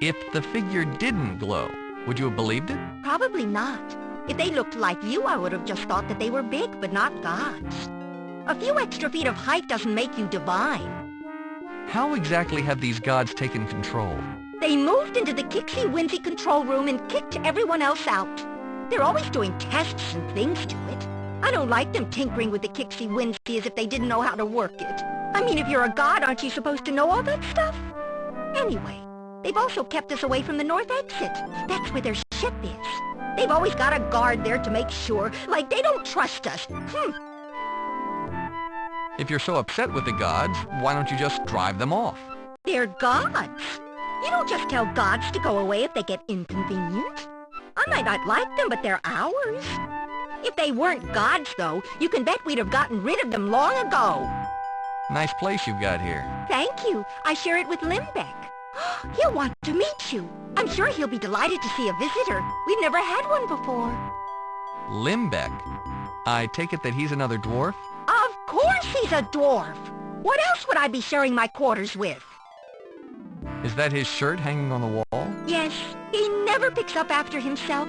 If the figure didn't glow, would you have believed it? Probably not. If they looked like you, I would have just thought that they were big, but not gods. A few extra feet of height doesn't make you divine. How exactly have these gods taken control? They moved into the Kixie Winsy control room and kicked everyone else out. They're always doing tests and things to it. I don't like them tinkering with the Kixie Winsy as if they didn't know how to work it. I mean, if you're a god, aren't you supposed to know all that stuff? Anyway, they've also kept us away from the north exit. That's where their ship is. They've always got a guard there to make sure, like they don't trust us. If you're so upset with the gods, why don't you just drive them off? They're gods. You don't just tell gods to go away if they get inconvenient. I might not like them, but they're ours. If they weren't gods, though, you can bet we'd have gotten rid of them long ago. Nice place you've got here. Thank you. I share it with Limbeck. He'll want to meet you. I'm sure he'll be delighted to see a visitor. We've never had one before. Limbeck? I take it that he's another dwarf? Of course he's a dwarf. What else would I be sharing my quarters with? Is that his shirt hanging on the wall? Yes, he never picks up after himself.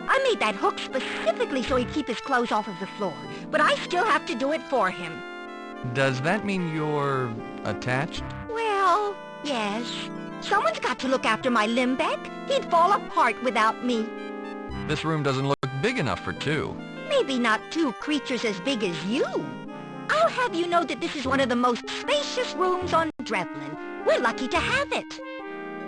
I made that hook specifically so he'd keep his clothes off of the floor, but I still have to do it for him. Does that mean you're attached? Well, yes. Someone's got to look after my Limbeck. He'd fall apart without me. This room doesn't look big enough for two. Maybe not two creatures as big as you. I'll have you know that this is one of the most spacious rooms on Drevlin. We're lucky to have it.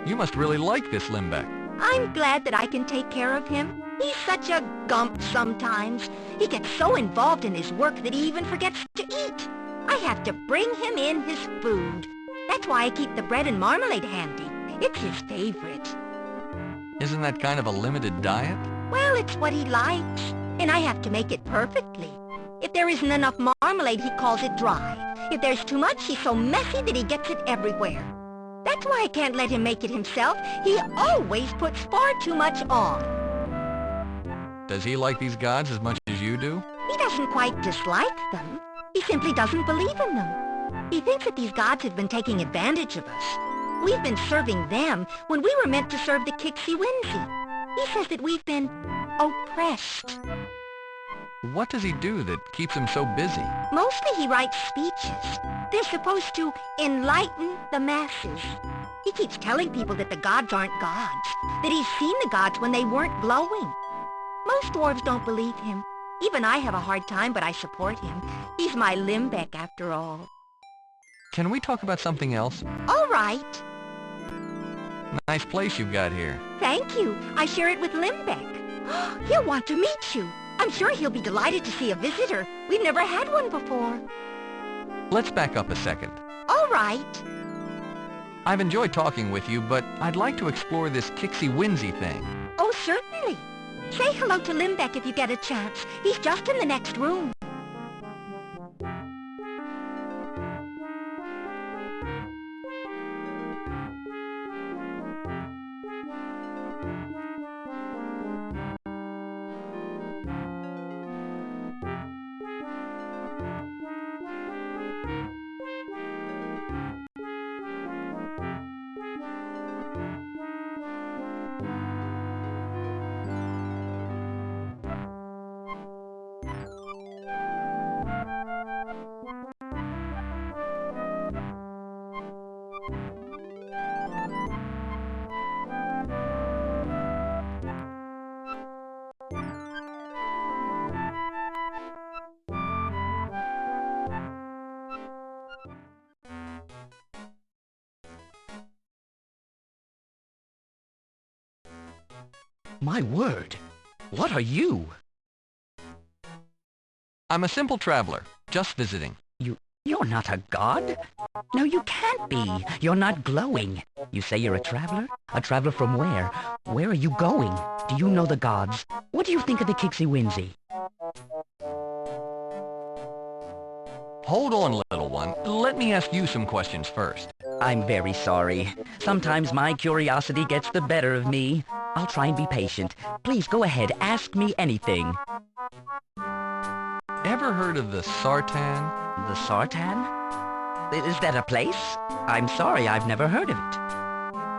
You must really like this Limbeck. I'm glad that I can take care of him. He's such a gump sometimes. He gets so involved in his work that he even forgets to eat. I have to bring him in his food. That's why I keep the bread and marmalade handy. It's his favorite. Isn't that kind of a limited diet? Well, it's what he likes, and I have to make it perfectly. If there isn't enough marmalade, he calls it dry. If there's too much, he's so messy that he gets it everywhere. That's why I can't let him make it himself. He always puts far too much on. Does he like these gods as much as you do? He doesn't quite dislike them. He simply doesn't believe in them. He thinks that these gods have been taking advantage of us. We've been serving them when we were meant to serve the Kixie Winsy. He says that we've been oppressed. What does he do that keeps him so busy? Mostly he writes speeches. They're supposed to enlighten the masses. He keeps telling people that the gods aren't gods, that he's seen the gods when they weren't glowing. Most dwarves don't believe him. Even I have a hard time, but I support him. He's my Limbeck, after all. Can we talk about something else? All right. Nice place you've got here. Thank you. I share it with Limbeck. He'll want to meet you. I'm sure he'll be delighted to see a visitor. We've never had one before. Let's back up a second. All right. I've enjoyed talking with you, but I'd like to explore this Kixie Winsy thing. Oh, certainly. Say hello to Limbeck if you get a chance. He's just in the next room. My word! What are you? I'm a simple traveler, just visiting. You're not a god? No, you can't be. You're not glowing. You say you're a traveler? A traveler from where? Where are you going? Do you know the gods? What do you think of the Kixie Winsy? Hold on, little one. Let me ask you some questions first. I'm very sorry. Sometimes my curiosity gets the better of me. I'll try and be patient. Please go ahead, ask me anything. Ever heard of the Sartan? The Sartan? Is that a place? I'm sorry, I've never heard of it.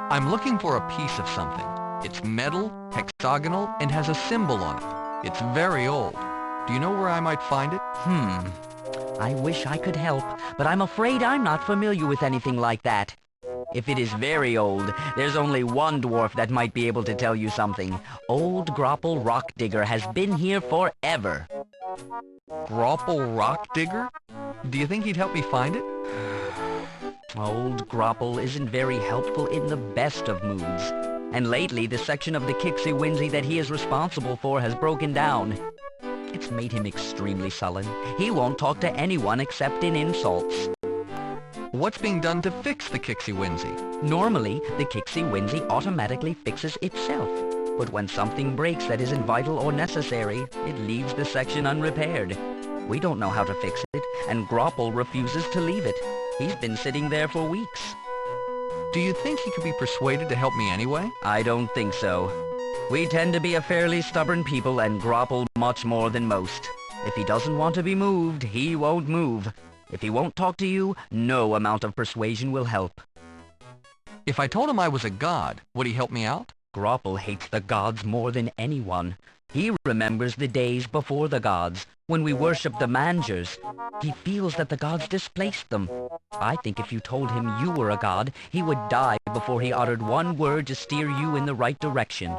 I'm looking for a piece of something. It's metal, hexagonal, and has a symbol on it. It's very old. Do you know where I might find it? I wish I could help, but I'm afraid I'm not familiar with anything like that. If it is very old, there's only one dwarf that might be able to tell you something. Old Grapple Rock Digger has been here forever. Grapple Rock Digger? Do you think he'd help me find it? Old Grapple isn't very helpful in the best of moods. And lately, the section of the Kixie Winzy that he is responsible for has broken down. It's made him extremely sullen. He won't talk to anyone except in insults. What's being done to fix the Kixie Winzy? Normally, the Kixie Winzy automatically fixes itself. But when something breaks that isn't vital or necessary, it leaves the section unrepaired. We don't know how to fix it, and Grapple refuses to leave it. He's been sitting there for weeks. Do you think he could be persuaded to help me anyway? I don't think so. We tend to be a fairly stubborn people and Grapple much more than most. If he doesn't want to be moved, he won't move. If he won't talk to you, no amount of persuasion will help. If I told him I was a god, would he help me out? Grapple hates the gods more than anyone. He remembers the days before the gods, when we worshipped the mangers. He feels that the gods displaced them. I think if you told him you were a god, he would die before he uttered one word to steer you in the right direction.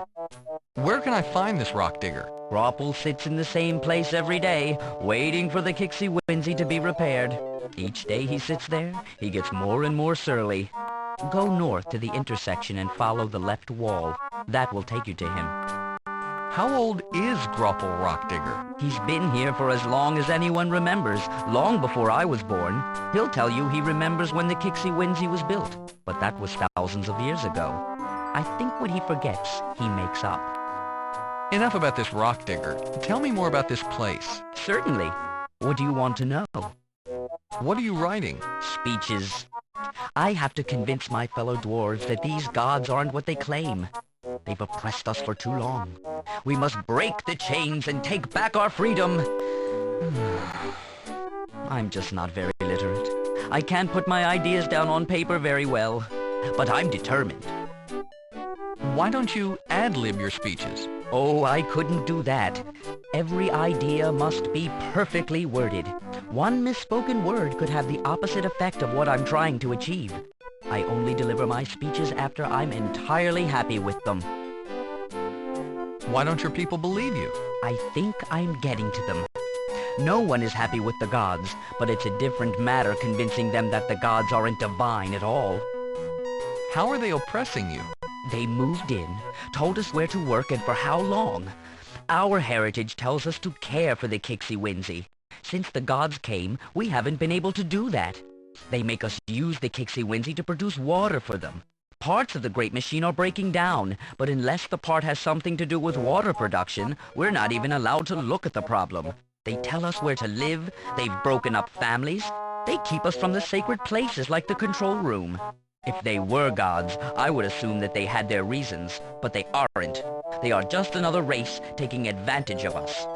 Where can I find this rock digger? Grapple sits in the same place every day, waiting for the Kixie Winzy to be repaired. Each day he sits there, he gets more and more surly. Go north to the intersection and follow the left wall. That will take you to him. How old is Grapple Rock Digger? He's been here for as long as anyone remembers, long before I was born. He'll tell you he remembers when the Kixie Winzy was built, but that was thousands of years ago. I think what he forgets, he makes up. Enough about this rock digger. Tell me more about this place. Certainly. What do you want to know? What are you writing? Speeches. I have to convince my fellow dwarves that these gods aren't what they claim. They've oppressed us for too long. We must break the chains and take back our freedom. I'm just not very literate. I can't put my ideas down on paper very well, but I'm determined. Why don't you ad-lib your speeches? Oh, I couldn't do that. Every idea must be perfectly worded. One misspoken word could have the opposite effect of what I'm trying to achieve. I only deliver my speeches after I'm entirely happy with them. Why don't your people believe you? I think I'm getting to them. No one is happy with the gods, but it's a different matter convincing them that the gods aren't divine at all. How are they oppressing you? They moved in, told us where to work and for how long. Our heritage tells us to care for the Kixie Winzy. Since the gods came, we haven't been able to do that. They make us use the Kixie Winzy to produce water for them. Parts of the great machine are breaking down, but unless the part has something to do with water production, we're not even allowed to look at the problem. They tell us where to live, they've broken up families, they keep us from the sacred places like the control room. If they were gods, I would assume that they had their reasons, but they aren't. They are just another race taking advantage of us.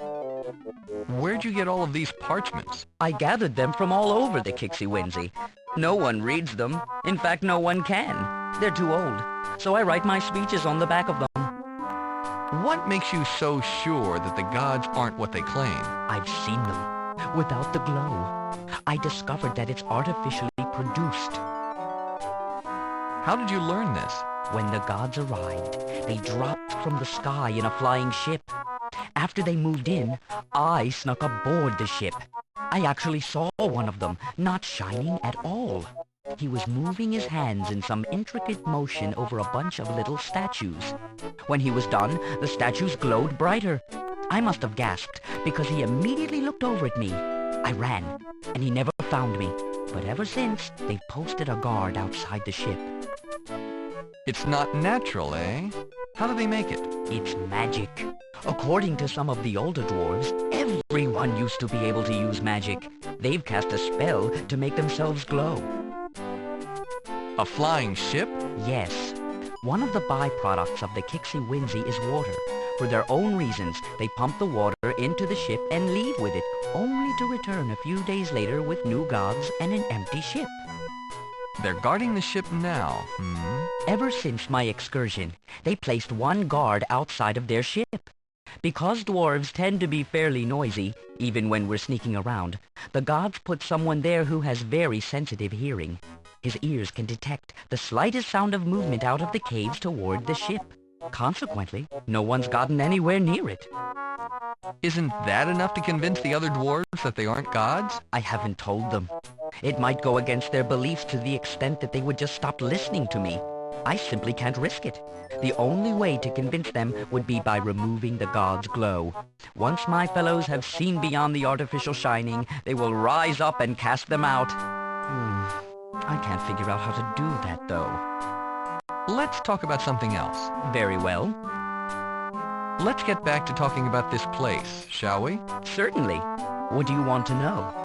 Where'd you get all of these parchments? I gathered them from all over the Kixie Winzy. No one reads them. In fact, no one can. They're too old. So I write my speeches on the back of them. What makes you so sure that the gods aren't what they claim? I've seen them. Without the glow. I discovered that it's artificially produced. How did you learn this? When the gods arrived, they dropped from the sky in a flying ship. After they moved in, I snuck aboard the ship. I actually saw one of them, not shining at all. He was moving his hands in some intricate motion over a bunch of little statues. When he was done, the statues glowed brighter. I must have gasped, because he immediately looked over at me. I ran, and he never found me. But ever since, they've posted a guard outside the ship. It's not natural, eh? How do they make it? It's magic. According to some of the older dwarves, everyone used to be able to use magic. They've cast a spell to make themselves glow. A flying ship? Yes. One of the byproducts of the Kixie Winzy is water. For their own reasons, they pump the water into the ship and leave with it, only to return a few days later with new gods and an empty ship. They're guarding the ship now, hmm? Ever since my excursion, they placed one guard outside of their ship. Because dwarves tend to be fairly noisy, even when we're sneaking around, the gods put someone there who has very sensitive hearing. His ears can detect the slightest sound of movement out of the caves toward the ship. Consequently, no one's gotten anywhere near it. Isn't that enough to convince the other dwarves that they aren't gods? I haven't told them. It might go against their beliefs to the extent that they would just stop listening to me. I simply can't risk it. The only way to convince them would be by removing the god's glow. Once my fellows have seen beyond the artificial shining, they will rise up and cast them out. I can't figure out how to do that, though. Let's talk about something else. Very well. Let's get back to talking about this place, shall we? Certainly. What do you want to know?